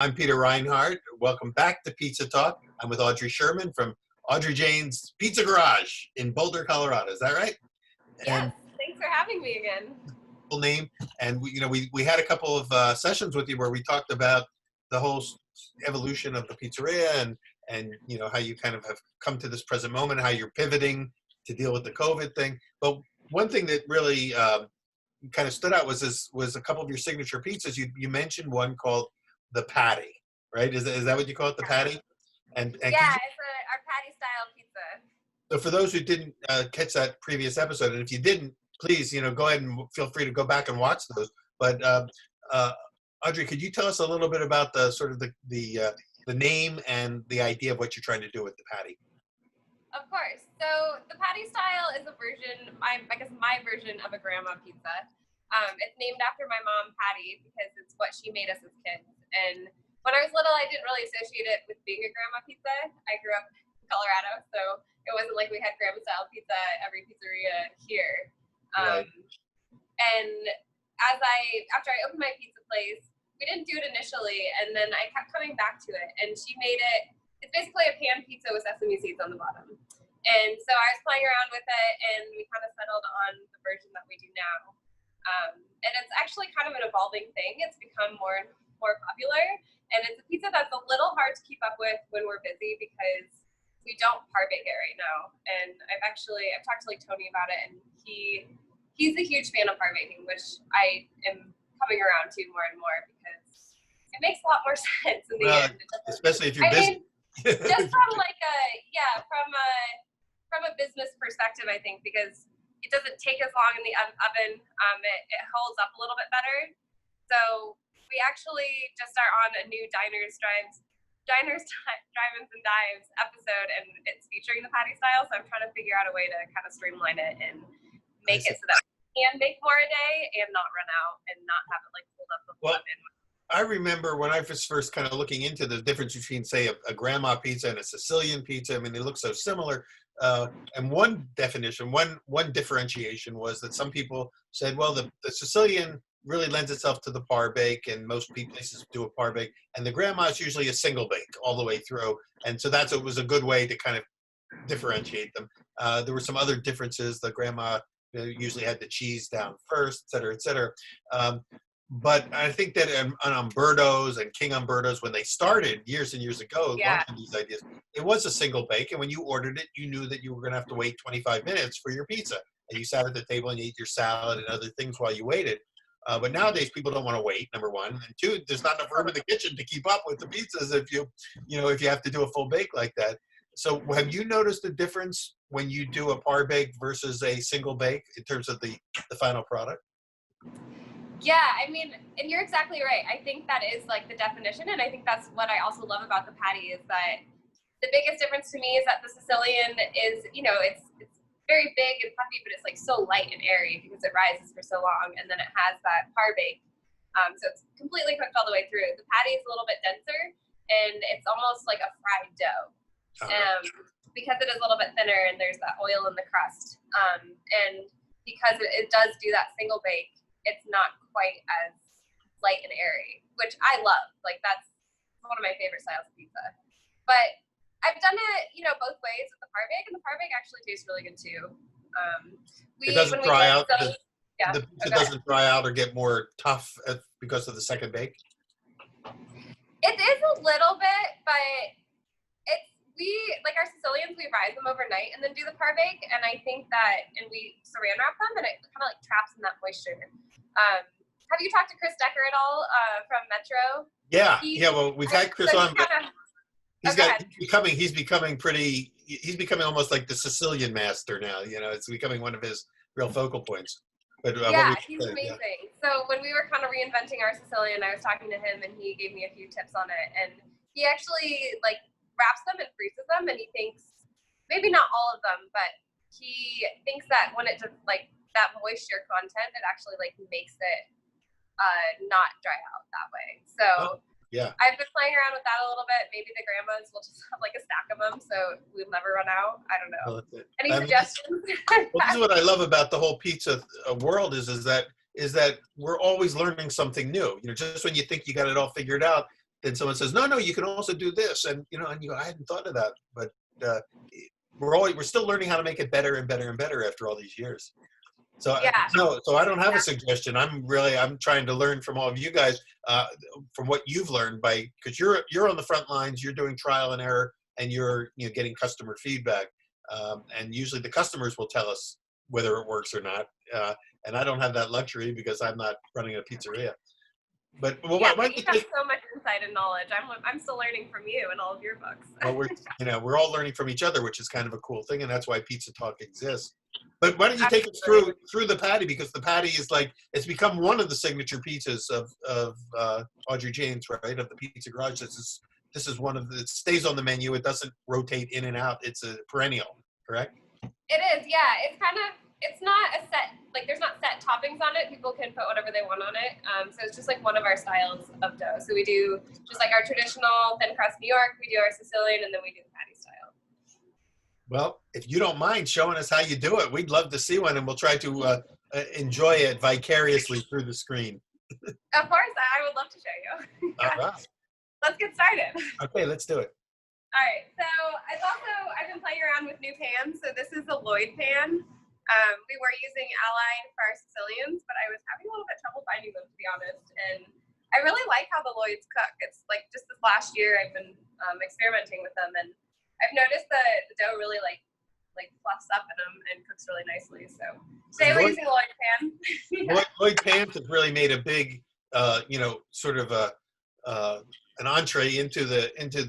I'm Peter Reinhardt. Welcome back to Pizza Talk. I'm with Audrey Sherman from Audrey Jane's Pizza Garage in Boulder, Colorado. Is that right? Yes, And thanks for having me again. full name. And we had a couple of sessions with you where we talked about the whole evolution of the pizzeria and how you kind of have come to this present moment, how you're pivoting to deal with the COVID thing. But one thing that really kind of stood out was a couple of your signature pizzas. You mentioned one called the patty, right? Is that what you call it, the patty? And Yeah, it's our patty style pizza. so for those who didn't catch that previous episode, and if you didn't, please go ahead and feel free to go back and watch those. But Audrey, could you tell us a little bit about the sort of the name and the idea of what you're trying to do with the patty? Of course. So the patty style is a version, I guess my version of a grandma pizza. It's named after my mom, Patty, because it's what she made us as kids. And when I was little, I didn't really associate it with being a grandma pizza. I grew up in Colorado, so it wasn't like we had grandma style pizza at every pizzeria here. Right. And after I opened my pizza place, we didn't do it initially, and then I kept coming back to it. And she made it. It's basically a pan pizza with sesame seeds on the bottom. And so I was playing around with it, and we kind of settled on the version that we do now. And it's actually kind of an evolving thing. It's become more and more popular, and it's a pizza that's a little hard to keep up with when we're busy because we don't par bake it right now. And I've talked to Tony about it, and he's a huge fan of par baking, which I am coming around to more and more because it makes a lot more sense in the end. Especially if you're busy. Just from a business perspective, I think, because it doesn't take as long in the oven. It holds up a little bit better. So we actually just are on a new Diners, Drive-Ins, and Dives episode, and it's featuring the patty style. So I'm trying to figure out a way to kind of streamline it and make it so that we can make more a day and not run out and not have it like hold up the whole oven. I remember when I was first kind of looking into the difference between, say, a grandma pizza and a Sicilian pizza. I mean, they look so similar. And one differentiation was that some people said, well, the Sicilian really lends itself to the par bake, and most places do a par bake. And the grandma is usually a single bake all the way through. And so it was a good way to kind of differentiate them. There were some other differences. The grandma usually had the cheese down first, et cetera, et cetera. But I think that on Umberto's and King Umberto's, when they started years and years ago, launching these ideas, it was a single bake. And when you ordered it, you knew that you were going to have to wait 25 minutes for your pizza. And you sat at the table and you ate your salad and other things while you waited. But nowadays, people don't want to wait, number one. And two, there's not enough room in the kitchen to keep up with the pizzas if you have to do a full bake like that. So have you noticed a difference when you do a par bake versus a single bake in terms of the final product? Yeah, I mean, and you're exactly right. I think that is like the definition, and I think that's what I also love about the patty is that the biggest difference to me is that the Sicilian is, it's very big and puffy, but it's like so light and airy because it rises for so long, and then it has that par bake. So it's completely cooked all the way through. The patty is a little bit denser, and it's almost like a fried dough because it is a little bit thinner, and there's that oil in the crust. And because it does do that single bake, it's not quite as light and airy, which I love. Like that's one of my favorite styles of pizza. But I've done it, both ways with the par bake, and the par bake actually tastes really good too. It doesn't dry out. The pizza doesn't dry out or get more tough because of the second bake. It is a little bit, but our Sicilians, we rise them overnight and then do the par bake, and I think that, and we saran wrap them, and it kind of like traps in that moisture. Have you talked to Chris Decker at all from Metro? Yeah. Well, we've had Chris on, but he's becoming almost like the Sicilian master now. It's becoming one of his real focal points. But he's amazing. Yeah. So when we were kind of reinventing our Sicilian, I was talking to him, and he gave me a few tips on it, and he actually wraps them and freezes them, and he thinks, maybe not all of them, but he thinks that when it just that moisture content, it actually makes it not dry out that way. So I've been playing around with that a little bit. Maybe the grandmas will just have a stack of them, so we'll never run out. I don't know. Any suggestions? Well, this is what I love about the whole pizza world is that we're always learning something new. Just when you think you got it all figured out, then someone says, no, you can also do this. And, and you go, I hadn't thought of that. But uh, we're still learning how to make it better and better and better after all these years. So Yeah. no, so I don't have a suggestion. I'm trying to learn from all of you guys, from what you've learned because you're on the front lines, you're doing trial and error, and you're getting customer feedback. And usually the customers will tell us whether it works or not. And I don't have that luxury because I'm not running a pizzeria. But you have so much insight and knowledge. I'm still learning from you and all of your books. Well, we're all learning from each other, which is kind of a cool thing, and that's why Pizza Talk exists. But why don't you take us through the patty, because the patty is it's become one of the signature pizzas of Audrey James, right? Of the Pizza Garage. This is one of it stays on the menu. It doesn't rotate in and out. It's a perennial, correct? It is, yeah. It's not a set, there's not set toppings on it. People can put whatever they want on it. So it's just one of our styles of dough. So we do just our traditional thin crust New York, we do our Sicilian, and then we do the patty style. Well, if you don't mind showing us how you do it, we'd love to see one, and we'll try to enjoy it vicariously through the screen. Of course, I would love to show you. All right. Let's get started. Okay, let's do it. All right, so I've been playing around with new pans. So this is a Lloyd pan. We were using Allied for our Sicilians, but I was having a little bit trouble finding them, to be honest. And I really like how the Lloyds cook. It's just this last year I've been experimenting with them, and I've noticed that the dough really fluffs up in them and cooks really nicely. So today we're using a Lloyd pan. Lloyd pans have really made a big, sort of an entree into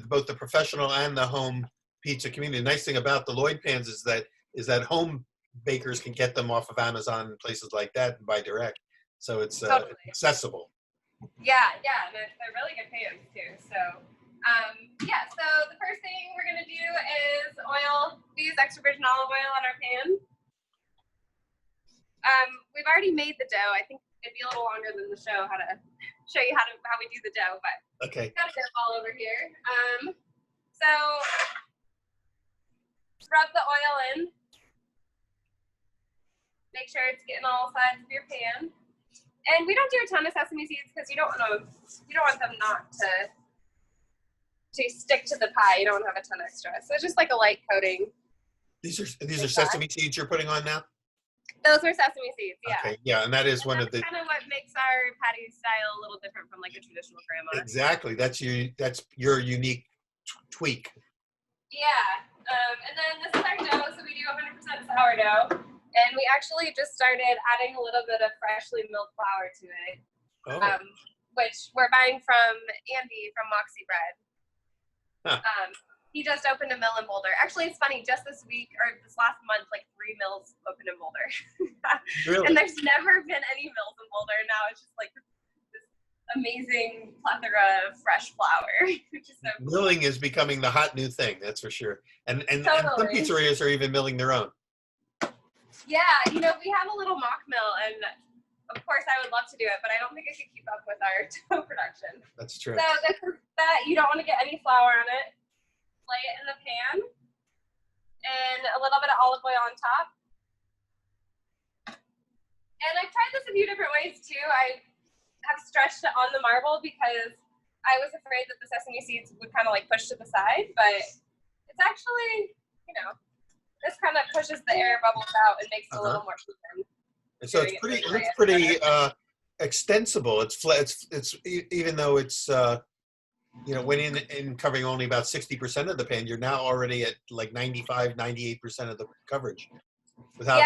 both the professional and the home pizza community. The nice thing about the Lloyd pans is that home bakers can get them off of Amazon and places like that and buy direct. So it's totally accessible. Yeah, and they're really good pans too. So so the first thing we're gonna do is oil. We use extra virgin olive oil on our pan. We've already made the dough. I think it'd be a little longer than the show show you how we do the dough, but okay. Got a dough ball over here. So rub the oil in. Make sure it's getting all sides of your pan. And we don't do a ton of sesame seeds because you don't want them not to stick to the pie. You don't want to have a ton extra. So it's just a light coating. These are sesame seeds you're putting on now? Those are sesame seeds, yeah. Okay, yeah, and that is one of the kind of what makes our patty style a little different from a traditional grandma. Exactly. That's your unique tweak. Yeah. And then this is our dough, so we do 100% sourdough. And we actually just started adding a little bit of freshly milled flour to it, which we're buying from Andy from Moxie Bread. Huh. He just opened a mill in Boulder. Actually, it's funny, just this week, or this last month, 3 mills opened in Boulder. Really? And there's never been any mills in Boulder. Now it's just this amazing plethora of fresh flour, which is so cool. Milling is becoming the hot new thing, that's for sure. And Totally. And some pizzerias are even milling their own. Yeah, we have a little mock mill, and of course I would love to do it, but I don't think I could keep up with our dough production. That's true. So this is that. You don't want to get any flour on it. Lay it in the pan, and a little bit of olive oil on top. And I've tried this a few different ways too. I have stretched it on the marble because I was afraid that the sesame seeds would kind of push to the side, but it's actually, this kind of pushes the air bubbles out and makes it a little more even. So it looks pretty extensible. It's flat. It's even though it's went in covering only about 60% of the pan, you're now already at 95, 98% of the coverage without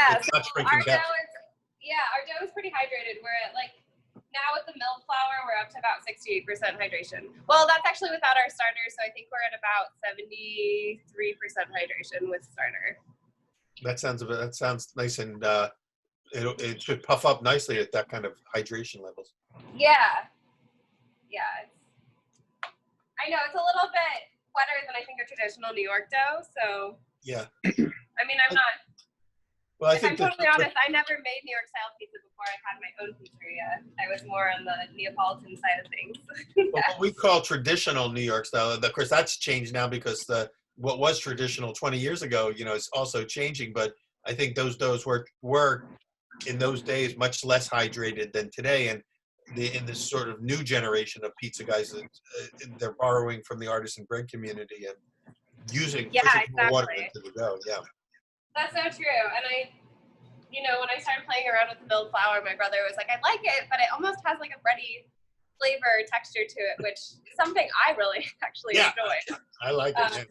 shrinking down. Our dough is pretty hydrated. We're at now with the milled flour, we're up to about 68% hydration. Well, that's actually without our starter, so I think we're at about 73% hydration with starter. That sounds nice, and it should puff up nicely at that kind of hydration levels. Yeah. I know it's a little bit wetter than I think a traditional New York dough. So yeah. I mean, I'm not. Well, I if think I'm totally honest, I never made New York style pizza before I had my own pizzeria. I was more on the Neapolitan side of things. What we call traditional New York style, of course, that's changed now because what was traditional 20 years ago, is also changing. But I think those doughs were in those days much less hydrated than today, and in this sort of new generation of pizza guys that they're borrowing from the artisan bread community and pushing more water exactly. into the dough. Yeah. That's so true. And when I started playing around with the milled flour, my brother was like, I like it, but it almost has like a bready flavor texture to it, which is something I really actually enjoy. I like it.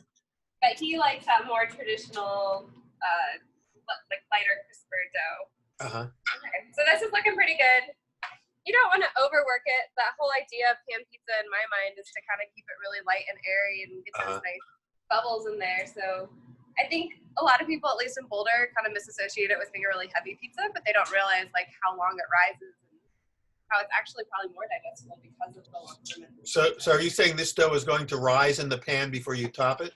But he likes that more traditional, like lighter, crisper dough. Okay, so this is looking pretty good. You don't want to overwork it. That whole idea of pan pizza in my mind is to kind of keep it really light and airy and get those nice bubbles in there. So I think a lot of people, at least in Boulder, kind of misassociate it with being a really heavy pizza, but they don't realize like how long it rises and how it's actually probably more digestible because of the long fermentation. So are you saying this dough is going to rise in the pan before you top it?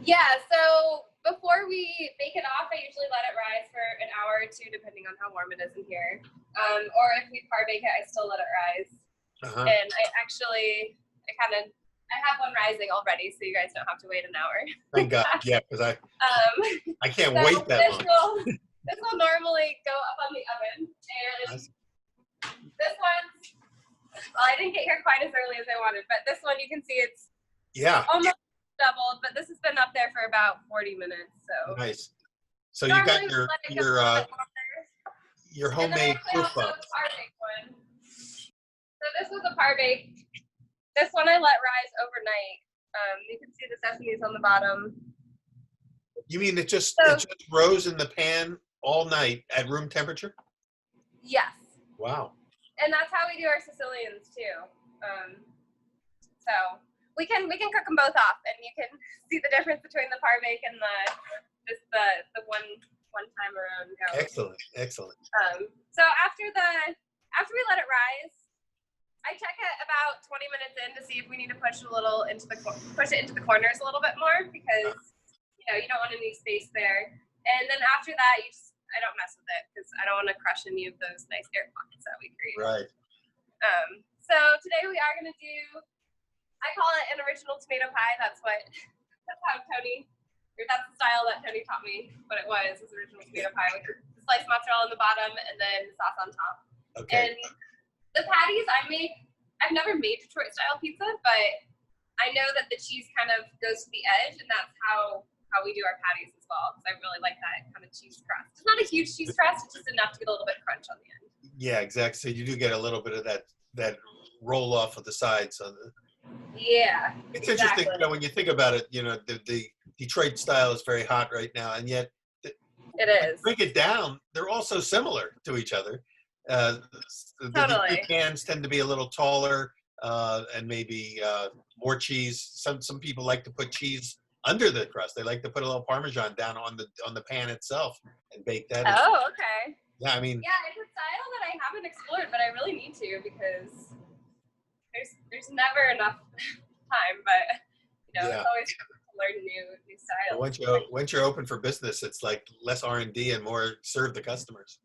Yeah, so before we bake it off, I usually let it rise for an hour or two, depending on how warm it is in here. Or if we par bake it, I still let it rise. And I have one rising already, so you guys don't have to wait an hour. Thank God, yeah, because I can't wait that long. This will normally go up on the oven, and this one, well, I didn't get here quite as early as I wanted, but this one you can see it's almost doubled, but this has been up there for about 40 minutes. So nice. So you got your homemade proof box. So this was a par bake. This one I let rise overnight. You can see the sesames on the bottom. You mean it just rose in the pan all night at room temperature? Yes. Wow. And that's how we do our Sicilians too. So we can cook them both off, and you can see the difference between the par bake and the one time around go. Excellent. So after we let it rise, I check it about 20 minutes in to see if we need to push it into the corners a little bit more, because you don't want any space there. And then after that, I don't mess with it because I don't want to crush any of those nice air pockets that we create. Right. So today we are going to do, I call it an original tomato pie. That's the style that Tony taught me what it was original tomato pie, with the sliced mozzarella on the bottom and then sauce on top. Okay. And the patties I've never made Detroit style pizza, but I know that the cheese kind of goes to the edge, and that's how we do our patties as well, because I really like that kind of cheese crust. It's not a huge cheese crust, it's just enough to get a little bit of crunch on the end. Yeah, exactly. So you do get a little bit of that roll off of the sides. Yeah. It's interesting, when you think about it, the Detroit style is very hot right now, and yet it is. Break it down, they're all so similar to each other. The Detroit pans tend to be a little taller and maybe more cheese. Some people like to put cheese under the crust. They like to put a little Parmesan down on the pan itself and bake that. Oh, okay. Yeah, I mean. Yeah, it's a style that I haven't explored, but I really need to, because there's never enough time. But it's always fun to learn new styles. Once you're open for business, it's like less R&D and more serve the customers.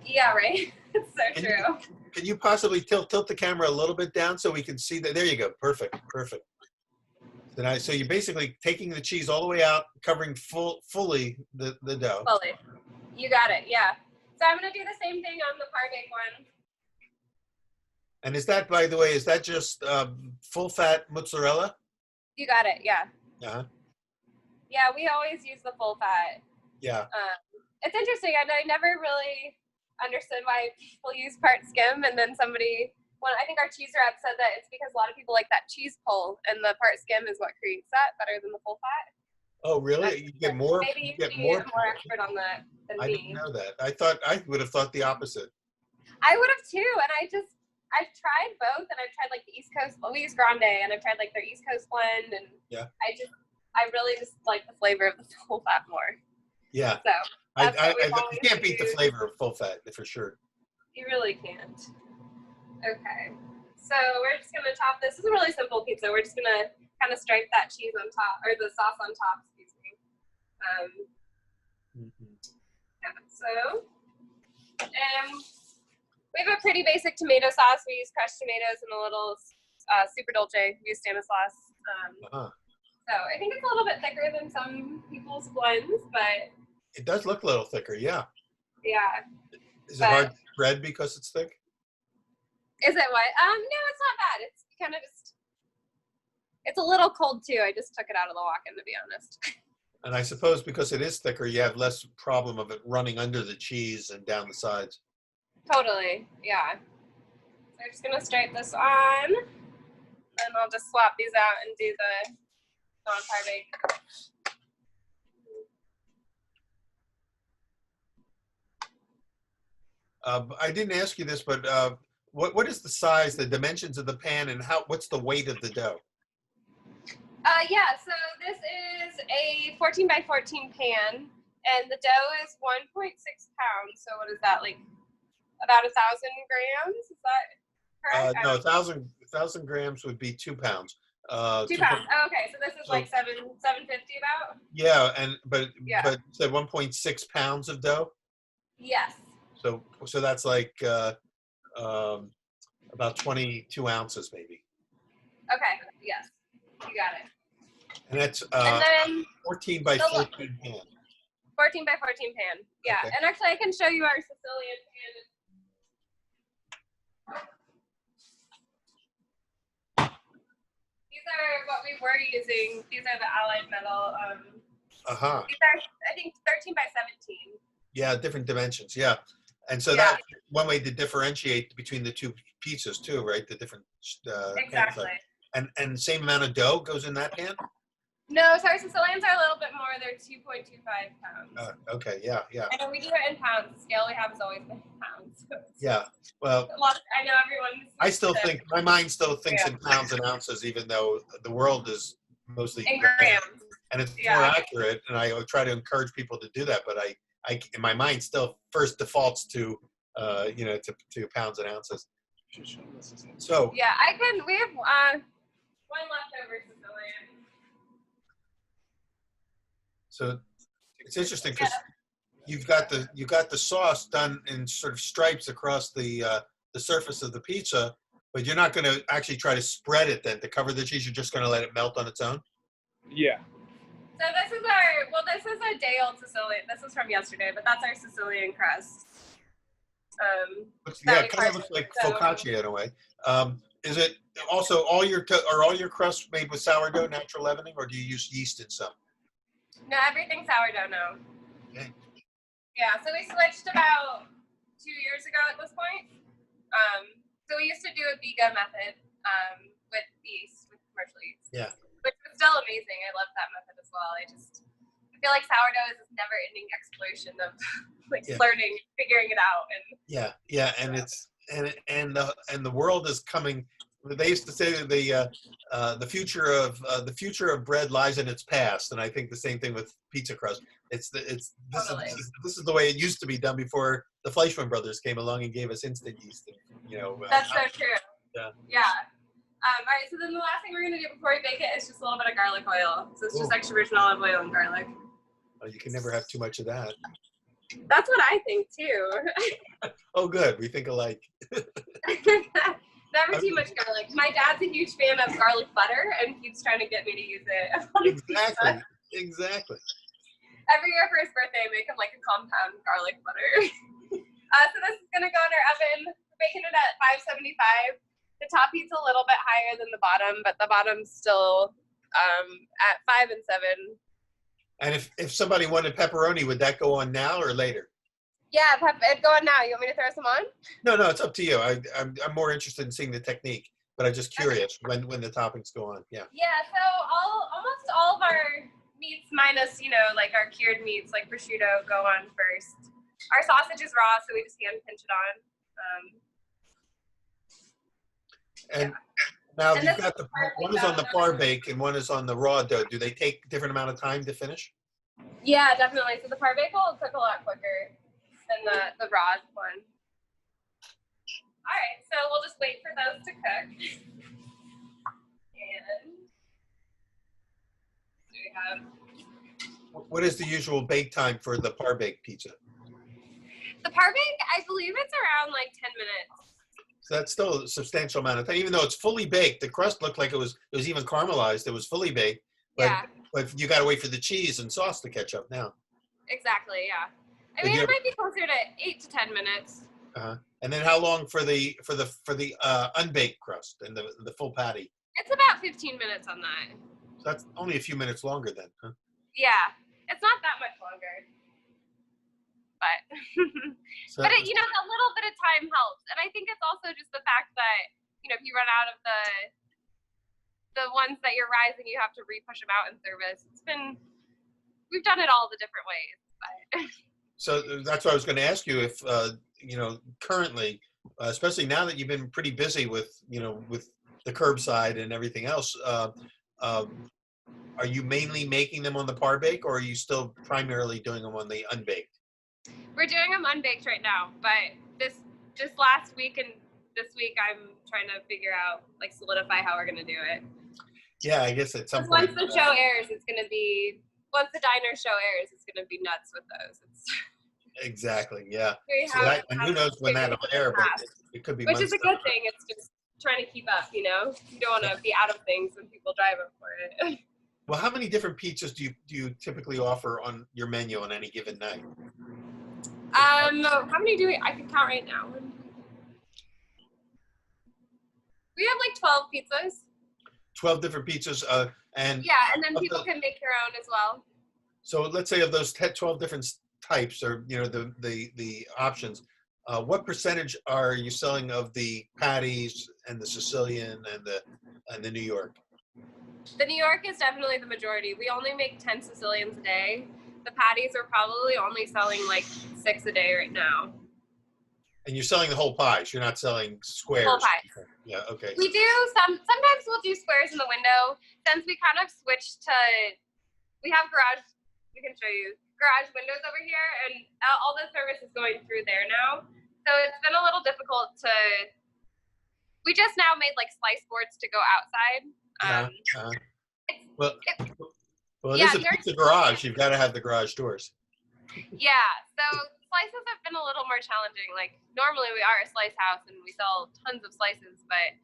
Yeah, right. It's so true. Can you possibly tilt the camera a little bit down so we can see that? There you go. Perfect. So you're basically taking the cheese all the way out, covering fully the dough. Fully. You got it. Yeah. So I'm going to do the same thing on the par bake one. And is that, by the way, just full fat mozzarella? You got it. Yeah. Yeah, we always use the full fat. Yeah. It's interesting. I never really understood why people use part skim, and then I think our cheese rep said that it's because a lot of people like that cheese pull, and the part skim is what creates that better than the full fat. Oh, really? You get more. Maybe you get more expert on that than me. I didn't know that. I would have thought the opposite. I would have too, and I've tried both, and I've tried like the East Coast. Well, we use Grande, and I've tried like their East Coast blend, and I really just like the flavor of the full fat more. Yeah. So. You can't beat the flavor of full fat, for sure. You really can't. Okay. So we're just going to top this. This is a really simple pizza. We're just going to kind of stripe that cheese on top, or the sauce on top, excuse me. Yeah, so, we have a pretty basic tomato sauce. We use crushed tomatoes and a little super dolce. We use Stanislaus. So I think it's a little bit thicker than some people's blends, but it does look a little thicker, yeah. Yeah. Is it hard to spread because it's thick? Is it what? No, it's not bad. It's kind of just, it's a little cold too. I just took it out of the walk-in, to be honest. And I suppose because it is thicker, you have less problem of it running under the cheese and down the sides. Totally, yeah. So I'm just gonna stripe this on, and I'll just swap these out and do the non-par bake. I didn't ask you this, but what is the size, the dimensions of the pan, and what's the weight of the dough? Yeah, so this is a 14 by 14 pan, and the dough is 1.6 pounds. So what is that, like about 1,000 grams? Is that correct? No, 1,000 grams would be 2 pounds. 2 pounds. Oh, okay, so this is like 750 about. Yeah, but Yeah. but said 1.6 pounds of dough. Yes. So that's like about 22 ounces maybe. Okay. Yes. You got it. And that's And then 14 by 14 pan. 14 by 14 pan. Yeah. Okay. And actually, I can show you our Sicilian pan. These are what we were using. These are the Allied metal. These are, I think, 13 by 17. Yeah, different dimensions. Yeah. And so Yeah. that's one way to differentiate between the two pizzas too, right? The different Exactly. pans. And the same amount of dough goes in that pan? No, so our Sicilians are a little bit more. They're 2.25 pounds. Okay, yeah. And we do it in pounds. The scale we have is always in pounds. Yeah, well, I know everyone. I still think, my mind still thinks in pounds and ounces, even though the world is mostly in grams. And it's more accurate, and I try to encourage people to do that, but I in my mind still first defaults to to pounds and ounces. So yeah, we have one leftover Sicilian. So it's interesting because you've got the sauce done in sort of stripes across the surface of the pizza, but you're not going to actually try to spread it then to cover the cheese. You're just going to let it melt on its own. Yeah. So this is a day-old Sicilian. This is from yesterday, but that's our Sicilian crust. Yeah, it kind of looks like focaccia in a way. Is it also all your crusts made with sourdough, natural leavening, or do you use yeast in some? No, everything's sourdough now. Okay. Yeah, so we switched about 2 years ago at this point. So we used to do a Biga method with yeast, with commercial yeast. Yeah. Which was still amazing. I love that method as well. I feel like sourdough is this never-ending exploration of learning, figuring it out, and and the world is coming. They used to say that the future of bread lies in its past, and I think the same thing with pizza crust. This is the way it used to be done before the Fleischmann brothers came along and gave us instant yeast. That's so true. Yeah. All right, so then the last thing we're gonna do before we bake it is just a little bit of garlic oil. So it's just extra virgin olive oil and garlic. Oh, you can never have too much of that. That's what I think too. Oh, good. We think alike. Never too much garlic. My dad's a huge fan of garlic butter and keeps trying to get me to use it. Exactly. Every year for his birthday, I make him like a compound garlic butter. So this is gonna go in our oven. We're baking it at 575. The top heat's a little bit higher than the bottom, but the bottom's still at 5 and 7. And if somebody wanted pepperoni, would that go on now or later? Yeah, it'd go on now. You want me to throw some on? No, it's up to you. I'm more interested in seeing the technique, but I'm just curious when the toppings go on. Yeah. Yeah, so almost all of our meats minus, like our cured meats like prosciutto go on first. Our sausage is raw, so we just hand pinch it on. Now you've got one is on the par bake and one is on the raw dough. Do they take different amount of time to finish? Yeah, definitely. So the par bake will cook a lot quicker than the raw one. All right, so we'll just wait for those to cook. And we have. What is the usual bake time for the par bake pizza? The par bake, I believe it's around like 10 minutes. So that's still a substantial amount of time, even though it's fully baked. The crust looked like it was even caramelized. It was fully baked, but you got to wait for the cheese and sauce to catch up now. Exactly, yeah. I mean, it might be closer to 8 to 10 minutes. And then how long for the unbaked crust and the full patty? It's about 15 minutes on that. So that's only a few minutes longer then, huh? Yeah, it's not that much longer. But So, but it, a little bit of time helps, and I think it's also just the fact that if you run out of the ones that you're rising, you have to re-push them out in service. We've done it all the different ways. But. So that's what I was going to ask you if currently, especially now that you've been pretty busy with with the curbside and everything else, are you mainly making them on the par bake, or are you still primarily doing them on the unbaked? We're doing them unbaked right now, but just last week and this week I'm trying to figure out, solidify how we're gonna do it. Yeah, I guess at some point. Once the show airs, once the diner show airs, it's gonna be nuts with those. Exactly, yeah. And who knows when that'll air, but it could be. Which is a good thing. It's just trying to keep up, You don't want to be out of things when people drive up for it. Well, how many different pizzas do you typically offer on your menu on any given night? How many I can count right now. We have 12 pizzas. 12 different pizzas, and yeah, and then people can make their own as well. So let's say of those 12 different types, or the options, what percentage are you selling of the patties and the Sicilian and the New York? The New York is definitely the majority. We only make 10 Sicilians a day. The patties are probably only selling 6 a day right now. And you're selling the whole pies. You're not selling squares. Whole pies. Yeah. Okay. We do sometimes we'll do squares in the window. Since we kind of switched to, we have garage. We can show you garage windows over here, and all the service is going through there now. So it's been a little difficult to. We just now made slice boards to go outside. Well, it is a pizza garage. You've got to have the garage doors. Yeah, so slices have been a little more challenging. Normally we are a slice house and we sell tons of slices, but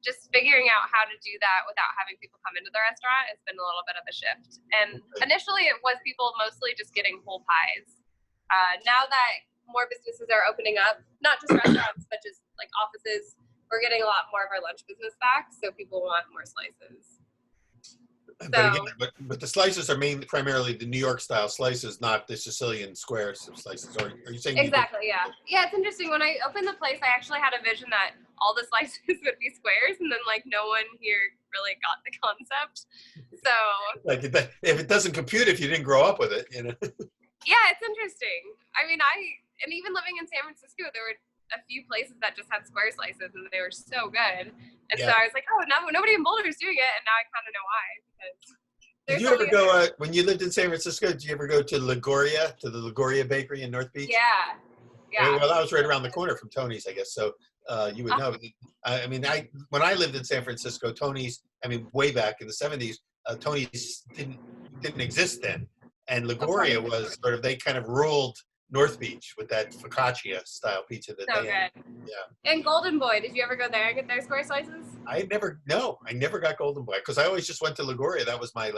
just figuring out how to do that without having people come into the restaurant has been a little bit of a shift. And initially it was people mostly just getting whole pies. Now that more businesses are opening up, not just restaurants, but just offices, we're getting a lot more of our lunch business back, so people want more slices. But the slices are primarily the New York style slices, not the Sicilian square slices. Are you saying? Exactly. Yeah. Yeah. It's interesting. When I opened the place, I actually had a vision that all the slices would be squares, and then no one here really got the concept. So. If it doesn't compute, if you didn't grow up with it, Yeah, it's interesting. I mean, and even living in San Francisco, there were a few places that just had square slices, and they were so good. And so I was like, oh, no, nobody in Boulder is doing it, and now I kind of know why. Did you ever go, when you lived in San Francisco, did you ever go to the Liguria Bakery in North Beach? Yeah. Yeah. Well, that was right around the corner from Tony's, I guess. So you would know. I mean, when I lived in San Francisco, Tony's, way back in the 70s, Tony's didn't exist then. And Liguria was they kind of ruled North Beach with that focaccia style pizza that so they good. had. Yeah. And Golden Boy, did you ever go there and get their square slices? I never got Golden Boy because I always just went to Liguria. That was my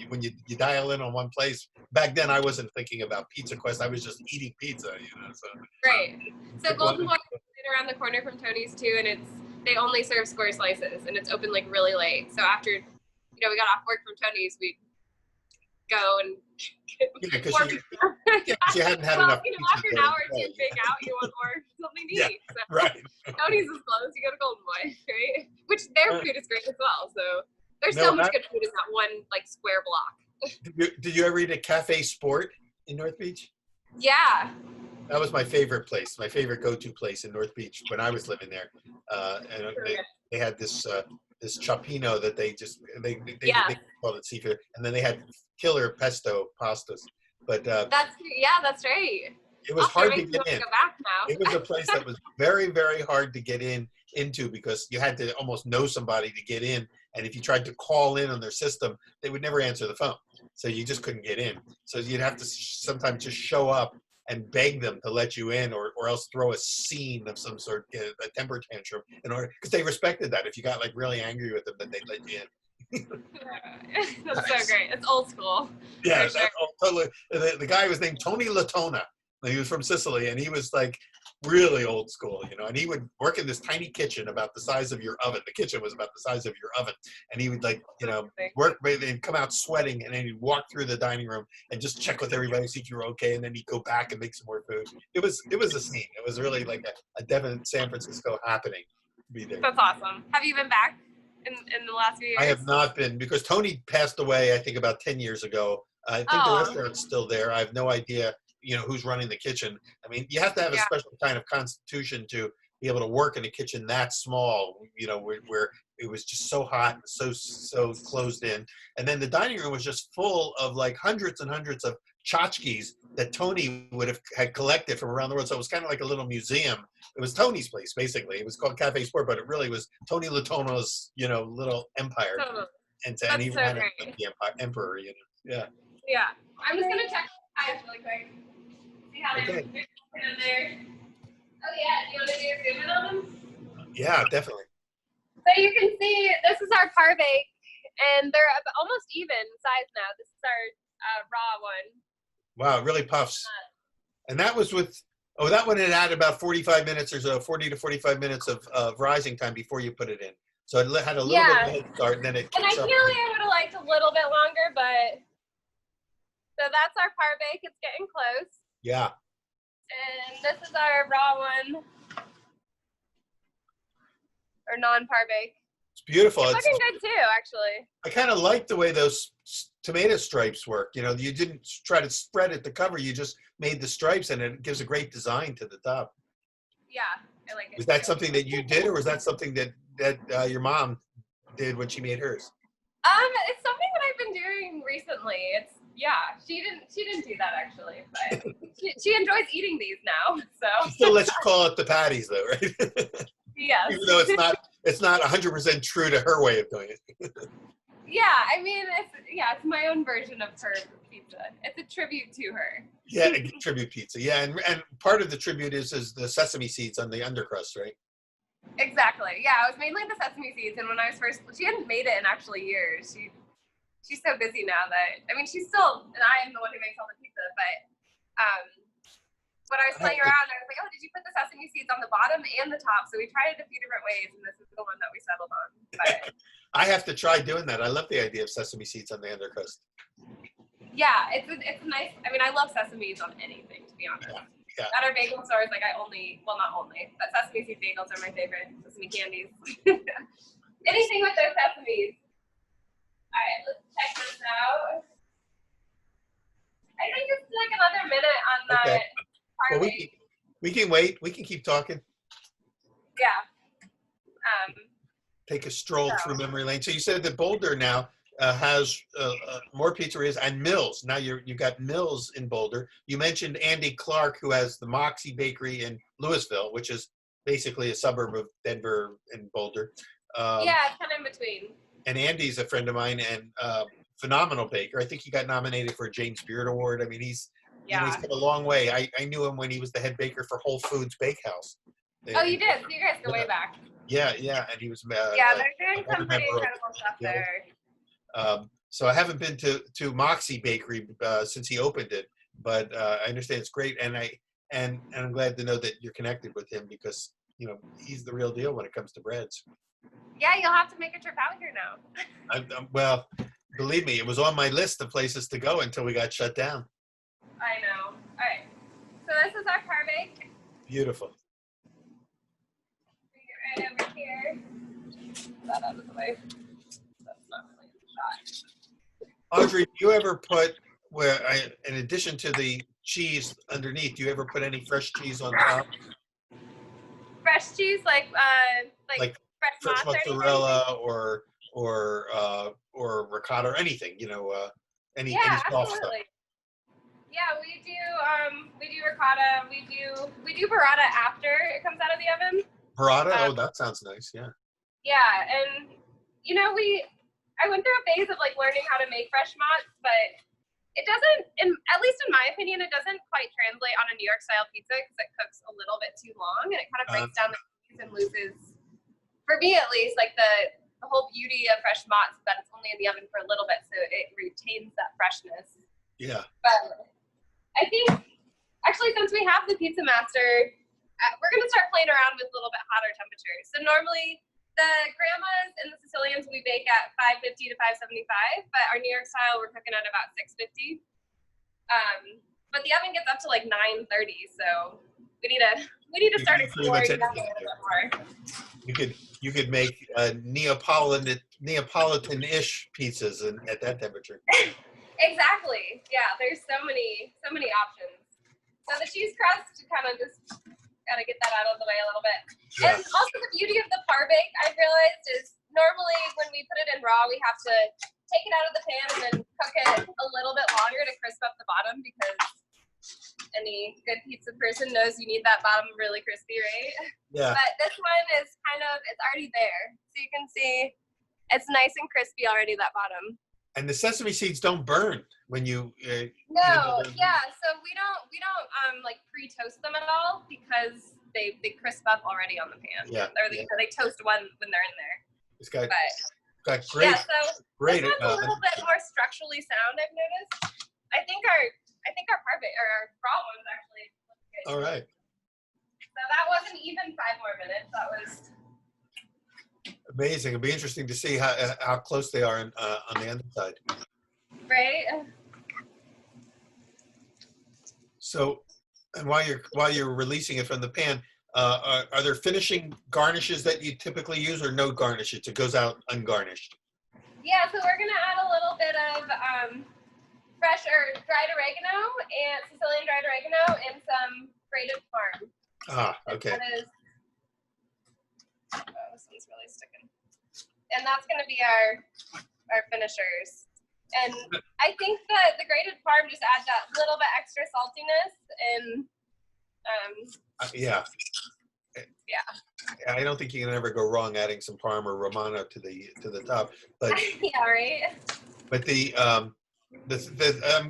when you dial in on one place. Back then I wasn't thinking about Pizza Quest. I was just eating pizza, So. Right. So Golden Boy is around the corner from Tony's too, and they only serve square slices, and it's open really late. So after we got off work from Tony's, we'd go and because you hadn't had enough. After an hour or two being out, you want more something to eat. So right. Tony's is closed. You go to Golden Boy, right? Which their food is great as well. So there's so much good food in that one square block. Did you ever eat at Cafe Sport in North Beach? Yeah. That was my favorite place, my favorite go-to place in North Beach when I was living there. And they had this chopino that they called it seafood, and then they had killer pesto pastas. But that's right. It was hard to get in. Go back now. It was a place that was very, very hard to get into because you had to almost know somebody to get in, and if you tried to call in on their system, they would never answer the phone, so you just couldn't get in. So you'd have to sometimes just show up and beg them to let you in, or else throw a scene of some sort, a temper tantrum, in order, because they respected that. If you got really angry with them, then they'd let you in. That's so great. It's old school. Yeah, sure. Totally. The guy was named Tony Latona. He was from Sicily, and he was really old school, and he would work in this tiny kitchen about the size of your oven. The kitchen was about the size of your oven. And he would work and come out sweating, and then he'd walk through the dining room and just check with everybody, see if you were okay. And then he'd go back and make some more food. It was a scene. It was really like a definite San Francisco happening to be there. That's awesome. Have you been back in the last few years? I have not been, because Tony passed away, I think, about 10 years ago. I think the restaurant's still there. I have no idea, who's running the kitchen. I mean, you have to have a special kind of constitution to be able to work in a kitchen that small, where it was just so hot, so closed in. And then the dining room was just full of like hundreds and hundreds of tchotchkes that Tony had collected from around the world. So it was kind of like a little museum. It was Tony's place, basically. It was called Cafe Sport, but it really was Tony Latono's, little empire. Totally. And he ran it like the emperor, Yeah. Yeah. I'm just gonna check eyes really quick. See how they're in there. Oh yeah, do you want to do a zoom in on them? Yeah, definitely. So you can see this is our par bake, and they're almost even size now. This is our raw one. Wow, it really puffs. And that was that one had about 45 minutes or so, 40 to 45 minutes of rising time before you put it in. So it had a little bit of a head start, and then it kicks up. And ideally I would have liked a little bit longer, but so that's our par bake. It's getting close. Yeah. And this is our raw one, or non-par bake. It's beautiful. It's looking good too, actually. I kind of like the way those tomato stripes work. You didn't try to spread it to cover. You just made the stripes, and it gives a great design to the top. Yeah, I like it. Was that something that you did, or was that something that your mom did when she made hers? It's something that I've been doing recently. She didn't do that actually, but she enjoys eating these now. So she still lets you call it the patties, though, right? Yes. Even though it's not 100% true to her way of doing it. Yeah, I mean, it's my own version of her pizza. It's a tribute to her. Yeah, a tribute pizza. Yeah, and part of the tribute is the sesame seeds on the undercrust, right? Exactly. Yeah, it was mainly the sesame seeds, and when I was she hadn't made it in actually years. She's so busy now that, I mean, she's still, and I am the one who makes all the pizza, but when I was playing around, I was like, oh, did you put the sesame seeds on the bottom and the top? So we tried it a few different ways, and this is the one that we settled on. But I have to try doing that. I love the idea of sesame seeds on the undercrust. Yeah, it's a nice, I mean, I love sesame seeds on anything, to be honest. Yeah. At our bagel stores, like not only, but sesame seed bagels are my favorite, sesame candies. Anything with those sesames. All right, let's check this out. I think it's like another minute on that. Well, we can wait. We can keep talking. Yeah. Take a stroll through memory lane. So you said that Boulder now has more pizzerias and Mills. Now you got Mills in Boulder. You mentioned Andy Clark, who has the Moxie Bakery in Louisville, which is basically a suburb of Denver and Boulder. Yeah, it's kind of in between. And Andy's a friend of mine and phenomenal baker. I think he got nominated for a James Beard Award. I mean, he's come a long way. I knew him when he was the head baker for Whole Foods Bakehouse. Oh, you did? So you guys go way back. Yeah, and he was. They're doing some pretty incredible stuff there. So I haven't been to Moxie Bakery since he opened it, but I understand it's great, and I'm glad to know that you're connected with him because he's the real deal when it comes to breads. Yeah, you'll have to make a trip out here now. Well, believe me, it was on my list of places to go until we got shut down. I know. All right. So this is our par bake. Beautiful. Bring it right over here. Put that out of the way. That's not really a shot. Audrey, do you ever put in addition to the cheese underneath, do you ever put any fresh cheese on top? Fresh cheese, like fresh mozzarella or ricotta or anything, any soft stuff. Yeah, we do ricotta. We do burrata after it comes out of the oven. Burrata? Oh, that sounds nice. Yeah. Yeah, and I went through a phase of learning how to make fresh mozz, but it doesn't, at least in my opinion, it doesn't quite translate on a New York style pizza because it cooks a little bit too long and it kind of breaks down the cheese and loses, for me at least, the whole beauty of fresh mozz is that it's only in the oven for a little bit, so it retains that freshness. Yeah. But I think, actually, since we have the Pizza Master, we're going to start playing around with a little bit hotter temperatures. So normally the grandmas and the Sicilians we bake at 550 to 575, but our New York style we're cooking at about 650. But the oven gets up to like 930, so we need to start exploring that a little bit more. You could make Neapolitan-ish pizzas at that temperature. Exactly. Yeah, there's so many options. So the cheese crust, kind of just got to get that out of the way a little bit. Yeah. And also the beauty of the par bake, I've realized, is normally when we put it in raw, we have to take it out of the pan and then cook it a little bit longer to crisp up the bottom, because any good pizza person knows you need that bottom really crispy, right? Yeah. But this one is it's already there. So you can see it's nice and crispy already, that bottom. And the sesame seeds don't burn when you. No, yeah. So we don't like pre-toast them at all, because they crisp up already on the pan. Yeah. Or they toast when they're in there. It's got great. Yeah. So great. This one's a little bit more structurally sound, I've noticed. I think our par bake or our raw ones actually look good. All right. So that wasn't even 5 more minutes. That was amazing. It'll be interesting to see how close they are on the underside. Right. So, and while you're releasing it from the pan, are there finishing garnishes that you typically use, or no garnishes? It goes out ungarnished. Yeah. So we're gonna add a little bit of fresh or dried oregano and Sicilian dried oregano and some grated parm. Ah, okay. This one's really sticking. And that's going to be our finishers. And I think that the grated parm just adds that little bit extra saltiness and yeah. I don't think you can ever go wrong adding some parm or Romano to the top. But yeah, right. But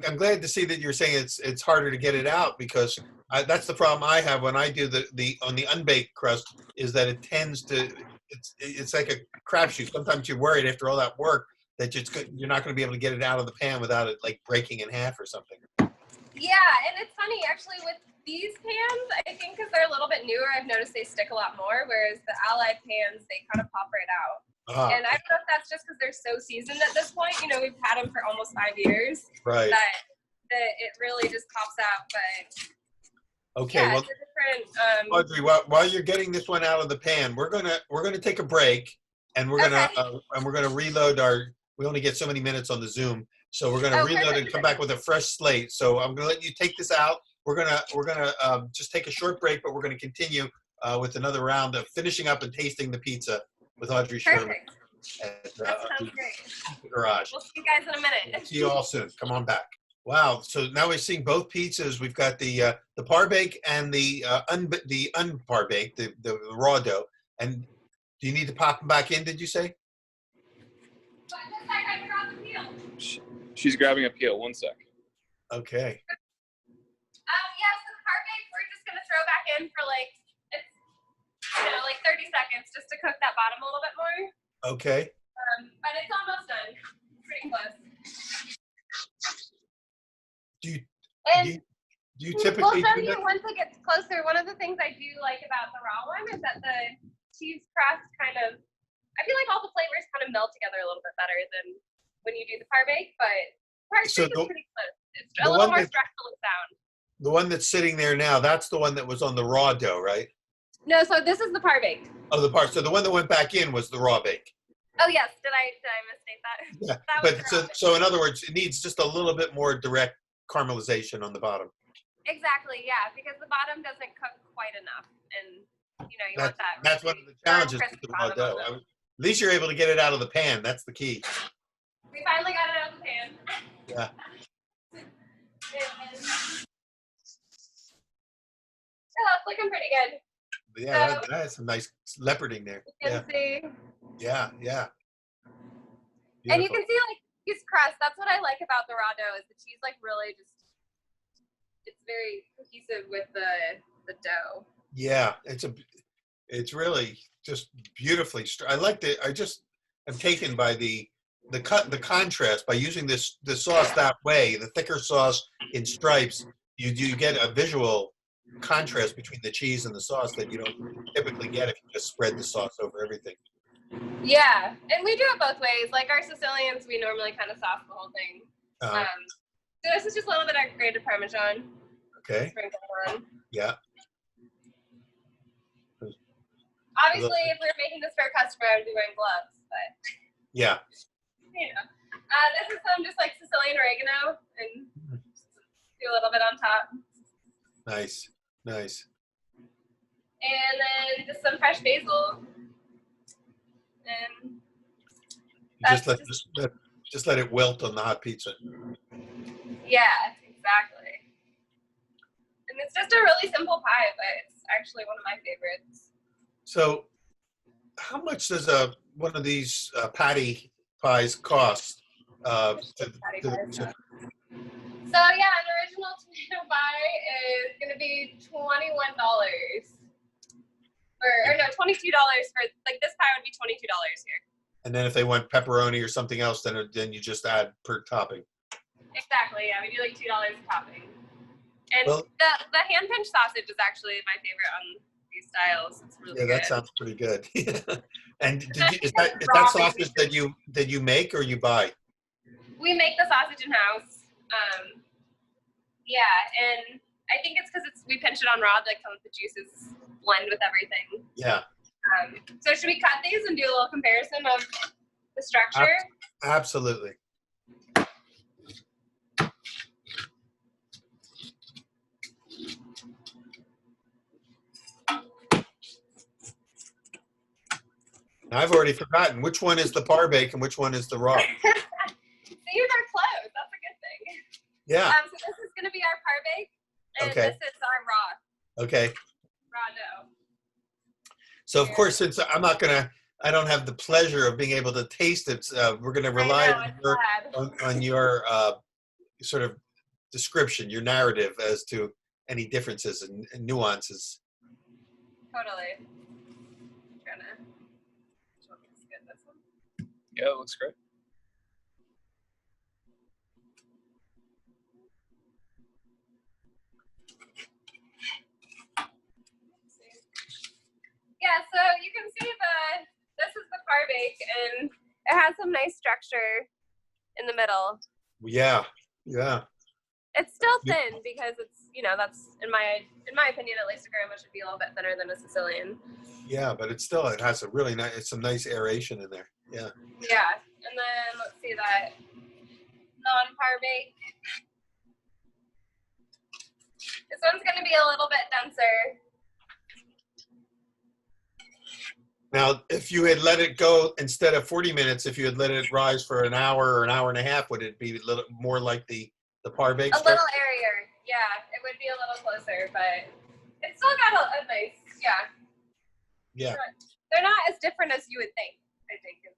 I'm glad to see that you're saying it's harder to get it out, because that's the problem I have when I do on the unbaked crust, is that it tends to it's like a crapshoot. Sometimes you're worried after all that work that you're not going to be able to get it out of the pan without it like breaking in half or something. Yeah, and it's funny actually with these pans, I think because they're a little bit newer, I've noticed they stick a lot more, whereas the Allied pans, they kind of pop right out. And I don't know if that's just because they're so seasoned at this point. You know, we've had them for almost 5 years. Right. That it really just pops out. But okay, yeah, well, it's a different. Audrey, while you're getting this one out of the pan, we're gonna take a break, and we're gonna reload our. We only get so many minutes on the Zoom, so we're gonna reload and come back with a fresh slate. So I'm gonna let you take this out. We're gonna just take a short break, but we're gonna continue with another round of finishing up and tasting the pizza with Audrey Sherman at that sounds great. the garage. We'll see you guys in a minute. We'll see you all soon. Come on back. Wow. So now we're seeing both pizzas. We've got the par bake and the unpar bake, the raw dough. And do you need to pop them back in? Did you say? She's grabbing a peel. 1 sec. Okay. Yeah. So the par bake, we're just gonna throw back in for like 30 seconds just to cook that bottom a little bit more. Okay. But it's almost done. Pretty close. Do you typically? We'll show you once it gets closer. One of the things I do like about the raw one is that the cheese crust I feel like all the flavors kind of melt together a little bit better than when you do the par bake, but par bake is pretty close. It's a little more structural and sound. The one that's sitting there now, that's the one that was on the raw dough, right? No, so this is the par bake. Oh, the par. So the one that went back in was the raw bake. Oh yes, did I misstate that? Yeah, that so in other words, it needs just a little bit more direct caramelization on the bottom. Exactly, yeah, because the bottom doesn't cook quite enough, and you want that. That's one of the challenges with the raw dough. At least you're able to get it out of the pan. That's the key. We finally got it out of the pan. Yeah. Oh, it's looking pretty good. Yeah, that's some nice leoparding there. You can see. Yeah. Beautiful. And you can see like cheese crust. That's what I like about the raw dough is the cheese like really it's very cohesive with the dough. Yeah, it's really just beautifully. I like the. I just am taken by the contrast by using this sauce that way. The thicker sauce in stripes, you get a visual contrast between the cheese and the sauce that you don't typically get if you just spread the sauce over everything. Yeah, and we do it both ways. Like our Sicilians, we normally kind of sauce the whole thing. Uh, So this is just a little bit of grated Parmesan. okay. Sprinkle on. Yeah. Obviously, if we were making this for a customer, I would be wearing gloves, but Yeah. you know. This is some just like Sicilian oregano, and do a little bit on top. Nice. Nice. And then just some fresh basil. And just let it wilt on the hot pizza. yeah, exactly. And it's just a really simple pie, but it's actually one of my favorites. So, how much does one of these patty pies cost? So yeah, an original tomato pie is going to be $21, or no, $22 for like this pie would be $22 here. And then if they want pepperoni or something else, then you just add per topping. Exactly. Yeah, we do like $2 a topping. And Well, the hand pinch sausage is actually my favorite on these styles. It's really good. That sounds pretty good. And is that sausage that you make or you buy? We make the sausage in house. Yeah, and I think it's because we pinch it on raw, like some of the juices blend with everything. Yeah. So should we cut these and do a little comparison of the structure? Absolutely. Now, I've already forgotten which one is the par bake and which one is the raw. So these are close. That's a good thing. Yeah. So this is going to be our par bake, and Okay. this is our raw. Okay. Raw dough. So of course, since I don't have the pleasure of being able to taste it, we're going to rely on your sort of description, your narrative as to any differences and nuances. Totally. Yeah, it looks great. Yeah, so you can see this is the par bake, and it has some nice structure in the middle. Yeah, yeah. It's still thin because it's, that's in my opinion, at least a grandma should be a little bit thinner than a Sicilian. Yeah, but it has a really nice, some nice aeration in there. Yeah. Yeah, and then let's see that non-par bake. This one's going to be a little bit denser. Now, if you had let it go instead of 40 minutes, if you had let it rise for an hour or an hour and a half, would it be a little more like the par bake? A little airier. Yeah, it would be a little closer, but it's still got a nice, yeah. Yeah. They're not as different as you would think, I think, is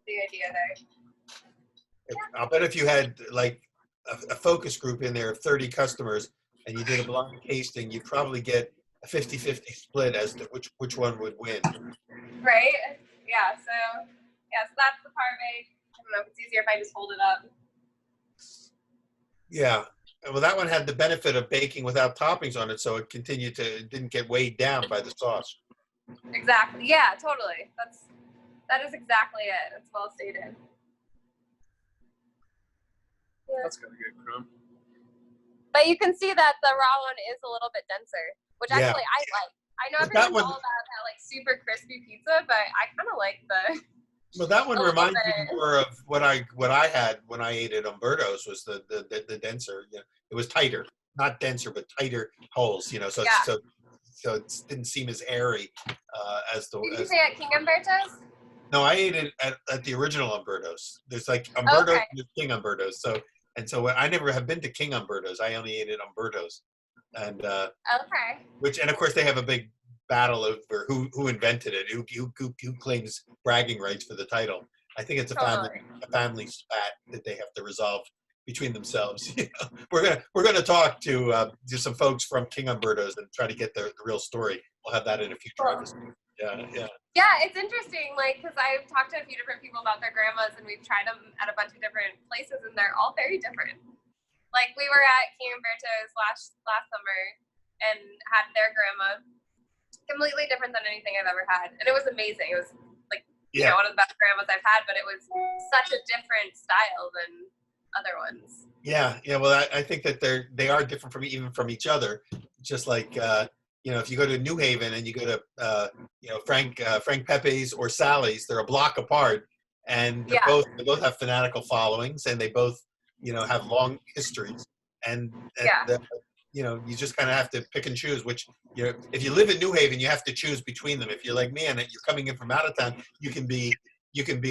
the idea there. I'll bet if you had like a focus group in there of 30 customers and you did a blind tasting, you'd probably get a 50-50 split as to which one would win. Right? Yeah, so that's the par bake. I don't know if it's easier if I just hold it up. Yeah. Well, that one had the benefit of baking without toppings on it, so it didn't get weighed down by the sauce. Exactly. Yeah, totally. That is exactly it. It's well stated. Yeah. That's kind of good, crumb. But you can see that the raw one is a little bit denser, which Yeah. actually I like. I know everyone's all about that like super crispy pizza, but I kind of like the. Well, that one reminds me more of what I had when I ate at Umberto's was the denser. You know, it was tighter, not denser, but tighter holes. You know, so it didn't seem as airy as the. Did you say at King Umberto's? No, I ate it at the original Umberto's. There's like Umberto's and King Umberto's. So I never have been to King Umberto's. I only ate at Umberto's, and and of course they have a big battle over who invented it, who claims bragging rights for the title. I think it's a family spat that they have to resolve between themselves. You know? We're gonna talk to some folks from King Umberto's and try to get the real story. We'll have that in a future episode. Yeah, it's interesting, like, because I've talked to a few different people about their grandmas, and we've tried them at a bunch of different places, and they're all very different. Like we were at Humberto's last summer and had their grandma. Completely different than anything I've ever had, and it was amazing. It was like you know, one of the best grandmas I've had, but it was such a different style than other ones. Yeah, yeah. Well, I think that they are different from even from each other. Just like you know, if you go to New Haven and you go to you know Frank Pepe's or Sally's, they're a block apart, and they both have fanatical followings, and they both you know have long histories, and you know you just kind of have to pick and choose which. You know, if you live in New Haven, you have to choose between them. If you're like me and you're coming in from out of town, you can be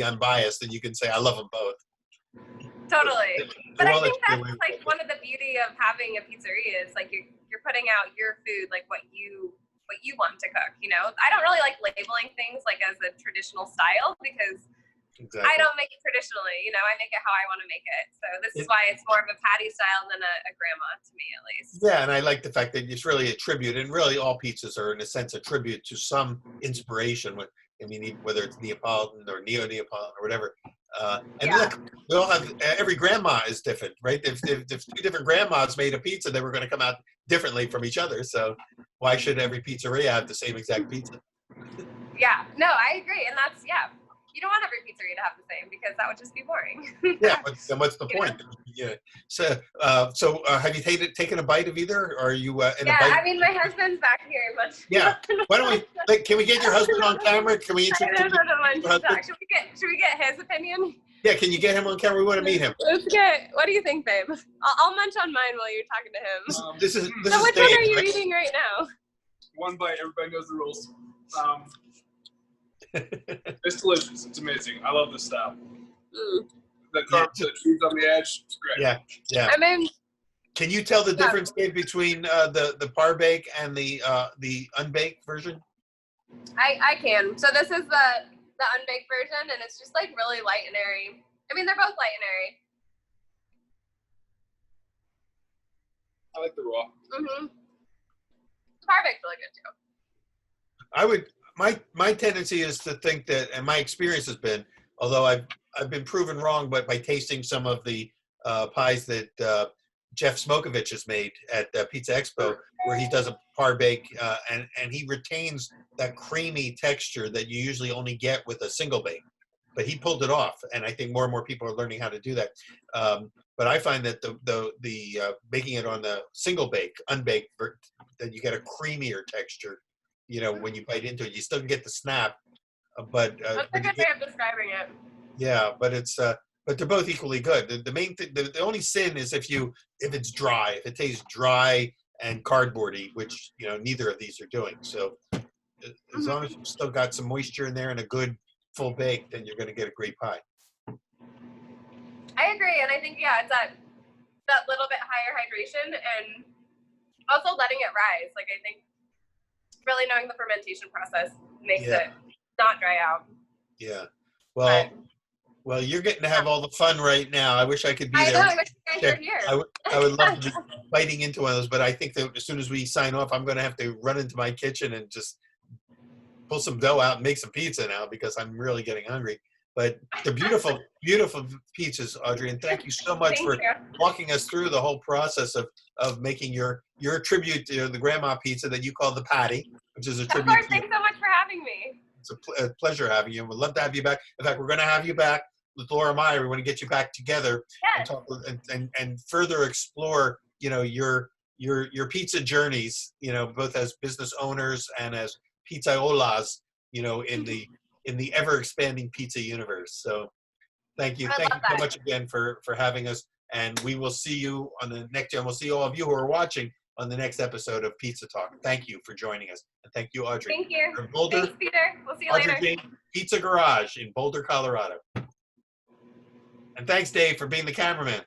unbiased and you can say I love them both. Totally. But I think that's like one of the beauty of having a pizzeria is like you're putting out your food like what you want to cook, you know. I don't really like labeling things like as a traditional style because I don't make it traditionally, you know, I make it how I want to make it. So this is why it's more of a patty style than a grandma to me at least. Yeah, and I like the fact that it's really a tribute, and really all pizzas are in a sense a tribute to some inspiration. I mean, whether it's Neapolitan or neo-Neapolitan or whatever. And look, we all have every grandma is different, right? If two different grandmas made a pizza, they were going to come out differently from each other. So why should every pizzeria have the same exact pizza? Yeah, no, I agree, and that's you don't want every pizzeria to have the same because that would just be boring. Yeah, but then what's the point? Yeah. So, have you taken a bite of either? Or are you in a bite? I mean, my husband's back here. Yeah. Why don't we? Can we get your husband on camera? Can we introduce him? Should we get his opinion? Yeah. Can you get him on camera? We want to meet him. Let's get. What do you think, babe? I'll munch on mine while you're talking to him. This is so which one are you eating right now? One bite. Everybody knows the rules. It's delicious. It's amazing. I love this style. The cheese on the edge. It's great. Yeah, yeah. I mean, can you tell the difference between the par bake and the unbaked version? I can. So this is the unbaked version, and it's just like really light and airy. I mean, they're both light and airy. I like the raw. The par baked's really good too. I would. My tendency is to think that, and my experience has been, although I've been proven wrong, but by tasting some of the pies that Jeff Smokovich has made at Pizza Expo, where he does a par bake, and he retains that creamy texture that you usually only get with a single bake. But he pulled it off, and I think more and more people are learning how to do that. But I find that the baking it on the single bake, unbaked, that you get a creamier texture. You know, when you bite into it, you still get the snap, but that's a good way of describing it. Yeah, but it's but they're both equally good. The main thing, the only sin is if it's dry, if it tastes dry and cardboardy, which you know neither of these are doing. So as long as you've still got some moisture in there and a good full bake, then you're going to get a great pie. I agree, and I think it's that little bit higher hydration and also letting it rise. Like I think. Really knowing the fermentation process makes it not dry out. Yeah. Well, you're getting to have all the fun right now. I wish I could be there. I wish you guys were here. I would love to be biting into one of those, but I think that as soon as we sign off, I'm going to have to run into my kitchen and just pull some dough out and make some pizza now because I'm really getting hungry. But they're beautiful, beautiful pizzas, Audrey, and thank you so much for walking us through the whole process of making your tribute to the grandma pizza that you call the patty, which is a tribute. Of course, thanks so much for having me. It's a pleasure having you. We'd love to have you back. In fact, we're going to have you back with Laura Meyer. We want to get you back together and talk and further explore, you know, your pizza journeys, you know, both as business owners and as pizzaiolas, you know, in the ever expanding pizza universe. So thank you. Thank you so much again for having us. And we will see you on the next, and we'll see all of you who are watching on the next episode of Pizza Talk. Thank you for joining us. And thank you, Audrey. Thank you. From Boulder, thanks, Peter. We'll see you Audrey later. Jane, Pizza Garage in Boulder, Colorado. And thanks, Dave, for being the cameraman.